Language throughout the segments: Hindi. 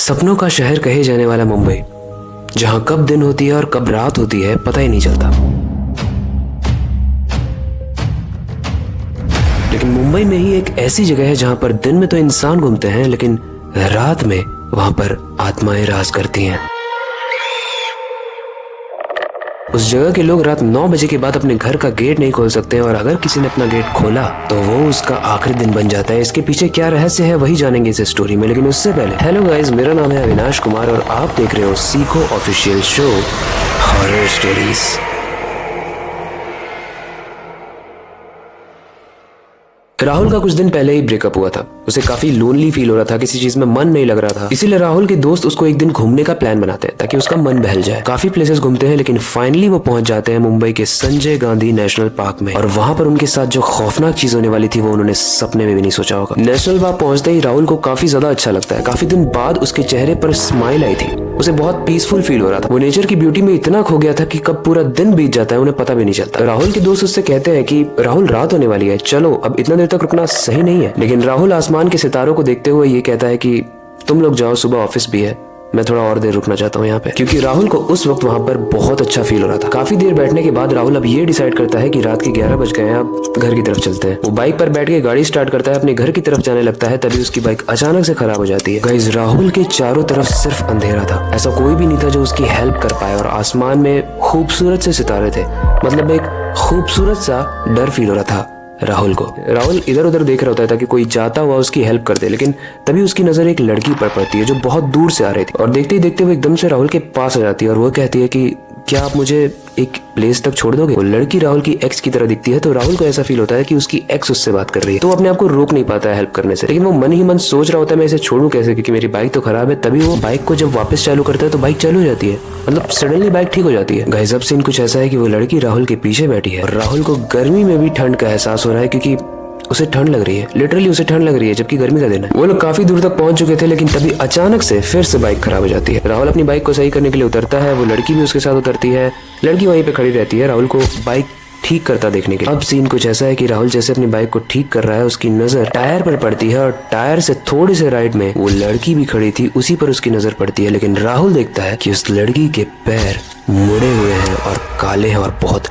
सपनों का शहर कहे जाने वाला मुंबई, जहां कब दिन होती है और कब रात होती है पता ही नहीं चलता। लेकिन मुंबई में ही एक ऐसी जगह है जहां पर दिन में तो इंसान घूमते हैं, लेकिन रात में वहां पर आत्माएं राज करती हैं। उस जगह के लोग रात 9 बजे के बाद अपने घर का गेट नहीं खोल सकते हैं, और अगर किसी ने अपना गेट खोला तो वो उसका आखिरी दिन बन जाता है। इसके पीछे क्या रहस्य है वही जानेंगे इस स्टोरी में, लेकिन उससे पहले हेलो गाइस, मेरा नाम है अविनाश कुमार और आप देख रहे हो सीखो official show horror stories. Rahul का कुछ दिन पहले ही ब्रेकअप हुआ था। उसे काफी लोनली फील हो रहा था, किसी चीज में मन नहीं लग रहा था। इसीलिए राहुल के दोस्त उसको एक दिन घूमने का प्लान बनाते हैं ताकि उसका मन बहल जाए। काफी प्लेसेस घूमते हैं, लेकिन फाइनली वो पहुंच जाते हैं मुंबई के संजय गांधी नेशनल पार्क में। और वहां पर उनके साथ जो खौफनाक चीज होने वाली थी वो उन्होंने सपने में भी नहीं सोचा होगा। नेशनल पार्क पहुंचते ही राहुल को काफी ज्यादा अच्छा लगता है। काफी दिन बाद उसके चेहरे पर स्माइल आई थी। उसे बहुत पीसफुल फील हो रहा था। वो नेचर की ब्यूटी में इतना खो गया था कि कब पूरा दिन बीत जाता है उन्हें पता भी नहीं चलता। राहुल के दोस्त उससे कहते हैं कि राहुल रात होने वाली है, चलो अब इतना देर तक रुकना सही नहीं है। लेकिन राहुल आसमान के सितारों को देखते हुए ये कहता है कि तुम लोग जाओ, सुबह ऑफिस भी है, मैं थोड़ा और देर रुकना चाहता हूँ यहाँ पे। क्योंकि राहुल को उस वक्त वहाँ पर बहुत अच्छा फील हो रहा था। काफी देर बैठने के बाद राहुल अब ये डिसाइड करता है कि रात के 11 बज गए हैं, अब घर की तरफ चलते हैं। वो बाइक पर बैठ के गाड़ी स्टार्ट करता है, अपने घर की तरफ जाने लगता है। तभी उसकी बाइक अचानक से खराब हो जाती है। गाइस, राहुल के चारों तरफ सिर्फ अंधेरा था। ऐसा कोई भी नहीं था जो उसकी हेल्प कर पाए, और आसमान में खूबसूरत से सितारे थे। मतलब एक खूबसूरत सा डर फील हो रहा था राहुल को। राहुल इधर उधर देख रहा होता है ताकि कोई जाता हुआ उसकी हेल्प कर दे, लेकिन तभी उसकी नजर एक लड़की पर पड़ती है जो बहुत दूर से आ रही थी। और देखते ही देखते वो एकदम से राहुल के पास आ जाती है और वो कहती है कि क्या आप मुझे एक प्लेस तक छोड़ दोगे। वो लड़की राहुल की एक्स की तरह दिखती है, तो राहुल को ऐसा फील होता है कि उसकी एक्स उससे बात कर रही है। तो वो अपने आप को रोक नहीं पाता है हेल्प करने से, लेकिन वो मन ही मन सोच रहा होता है मैं इसे छोड़ूं कैसे, क्योंकि मेरी बाइक तो खराब है। तभी वो बाइक को जब वापस चालू करता है तो बाइक चालू हो जाती है। मतलब सडनली बाइक ठीक हो जाती है। गाइस, अब सीन कुछ ऐसा है कि वो लड़की राहुल के पीछे बैठी है और राहुल को गर्मी में भी ठंड का एहसास हो रहा है, क्योंकि उसे ठंड लग रही है। लिटरली उसे ठंड लग रही है, जबकि गर्मी का दिन है। वो लोग काफी दूर तक पहुंच चुके थे, लेकिन तभी अचानक से फिर से बाइक खराब हो जाती है। राहुल अपनी बाइक को सही करने के लिए उतरता है। वो लड़की भी उसके साथ उतरती है। लड़की वहीं पे खड़ी रहती है राहुल को बाइक ठीक करता देखने के लिए। अब सीन कुछ ऐसा है कि राहुल जैसे अपनी बाइक को ठीक कर रहा है, उसकी नजर टायर पर पड़ती है और टायर से थोड़ी से राइट में वो लड़की भी खड़ी थी, उसी पर उसकी नजर पड़ती है। लेकिन राहुल देखता है कि उस लड़की के पैर मुड़े हुए हैं और काले हैं और बहुत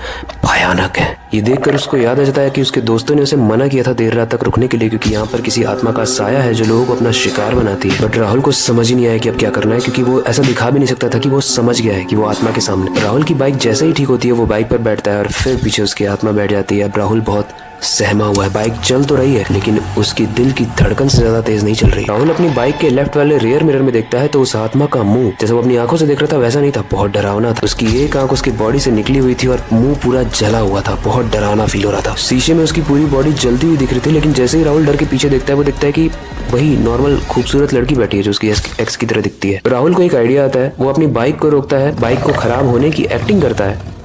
भयानक हैं। ये देखकर उसको याद आ जाता है कि उसके दोस्तों ने उसे मना किया था देर रात तक रुकने के लिए, क्योंकि यहाँ पर किसी आत्मा का साया है जो लोगों को अपना शिकार बनाती है। बट राहुल को समझ ही नहीं आया कि अब क्या करना है, क्योंकि वो ऐसा दिखा भी नहीं सकता था कि वो समझ गया है कि वो आत्मा के सामने। राहुल की बाइक जैसे ही ठीक होती है वो बाइक पर बैठता है और फिर पीछे उसकी आत्मा बैठ जाती है। अब राहुल बहुत सहमा हुआ है। बाइक चल तो रही है, लेकिन उसकी दिल की धड़कन से ज्यादा तेज नहीं चल रही। राहुल अपनी बाइक के लेफ्ट वाले रियर मिरर में देखता है तो उस आत्मा का मुंह जैसे वो अपनी आंखों से देख रहा था वैसा नहीं था, बहुत डरावना था। उसकी एक आंख उसकी बॉडी से निकली हुई थी और मुंह पूरा जला हुआ था, बहुत डरावना फील हो रहा था। शीशे में उसकी पूरी बॉडी जलती हुई दिख रही थी, लेकिन जैसे ही राहुल डर के पीछे देखता है वो देखता है कि वही नॉर्मल खूबसूरत लड़की बैठी है जो उसकी एक्स की तरह दिखती है। राहुल को एक आइडिया आता है। वो अपनी बाइक को रोकता है, बाइक को खराब होने की एक्टिंग करता है,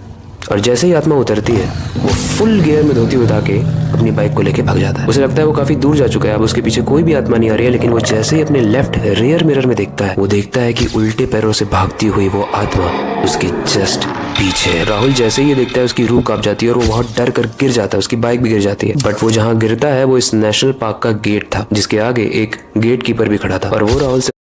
और जैसे ही आत्मा उतरती है वो फुल गियर में धोती उठा के अपनी बाइक को लेके भाग जाता है। उसे लगता है वो काफी दूर जा चुका है, अब उसके पीछे कोई भी आत्मा नहीं आ रही है। लेकिन वो जैसे ही अपने लेफ्ट रियर मिरर में देखता है वो देखता है कि उल्टे पैरों से भागती हुई वो आत्मा उसकी जस्ट पीछे है। राहुल जैसे ही ये देखता है उसकी रूह कांप जाती है और वो बहुत डर कर गिर जाता है। उसकी बाइक भी गिर जाती है। बट वो जहाँ गिरता है वो इस नेशनल पार्क का गेट था, जिसके आगे एक गेट कीपर भी खड़ा था, और वो राहुल से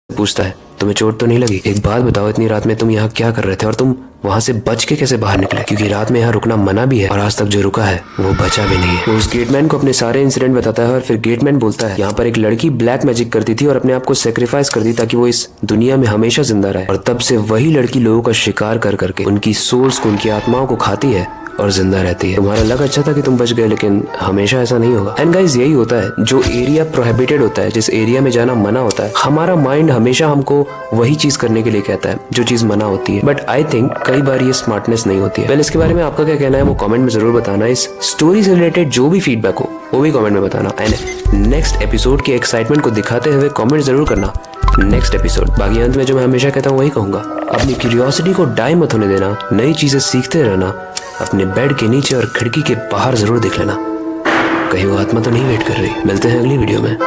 पूछता है तुम्हें चोट तो नहीं लगी? एक बात बताओ, इतनी रात में तुम यहाँ क्या कर रहे थे और तुम वहाँ से बच के कैसे बाहर निकले? क्योंकि रात में यहाँ रुकना मना भी है और आज तक जो रुका है वो बचा भी नहीं है। वो उस गेटमैन को अपने सारे इंसिडेंट बताता है और फिर गेटमैन बोलता है यहाँ पर एक लड़की ब्लैक मैजिक करती थी और अपने आप को सेक्रीफाइस कर दी ताकि वो इस दुनिया में हमेशा जिंदा रहे, और तब से वही लड़की लोगों का शिकार कर करके उनकी सोल्स को, उनकी आत्माओं को खाती है और जिंदा रहती है। तुम्हारा लक अच्छा था कि तुम बच गए, लेकिन हमेशा ऐसा नहीं होगा। एंड गाइस, यही होता है जो एरिया प्रोहिबिटेड होता है, जिस एरिया में जाना मना होता है, हमारा माइंड हमेशा हमको वही चीज करने के लिए कहता है जो चीज मना होती है। बट आई थिंक कई बार ये स्मार्टनेस नहीं होती है। वेल, इसके बारे में आपका क्या कहना है वो कमेंट में जरूर बताना। इस स्टोरी से रिलेटेड जो भी फीडबैक हो वो भी कमेंट में बताना। एंड नेक्स्ट एपिसोड के एक्साइटमेंट को दिखाते हुए कमेंट जरूर करना नेक्स्ट एपिसोड। बाकी अंत में जो मैं हमेशा कहता हूँ वही कहूंगा, अपनी क्यूरियोसिटी को डाई मत होने देना, नई चीजें सीखते रहना, अपने बेड के नीचे और खिड़की के बाहर जरूर देख लेना, कहीं वो आत्मा तो नहीं वेट कर रही। मिलते हैं अगली वीडियो में।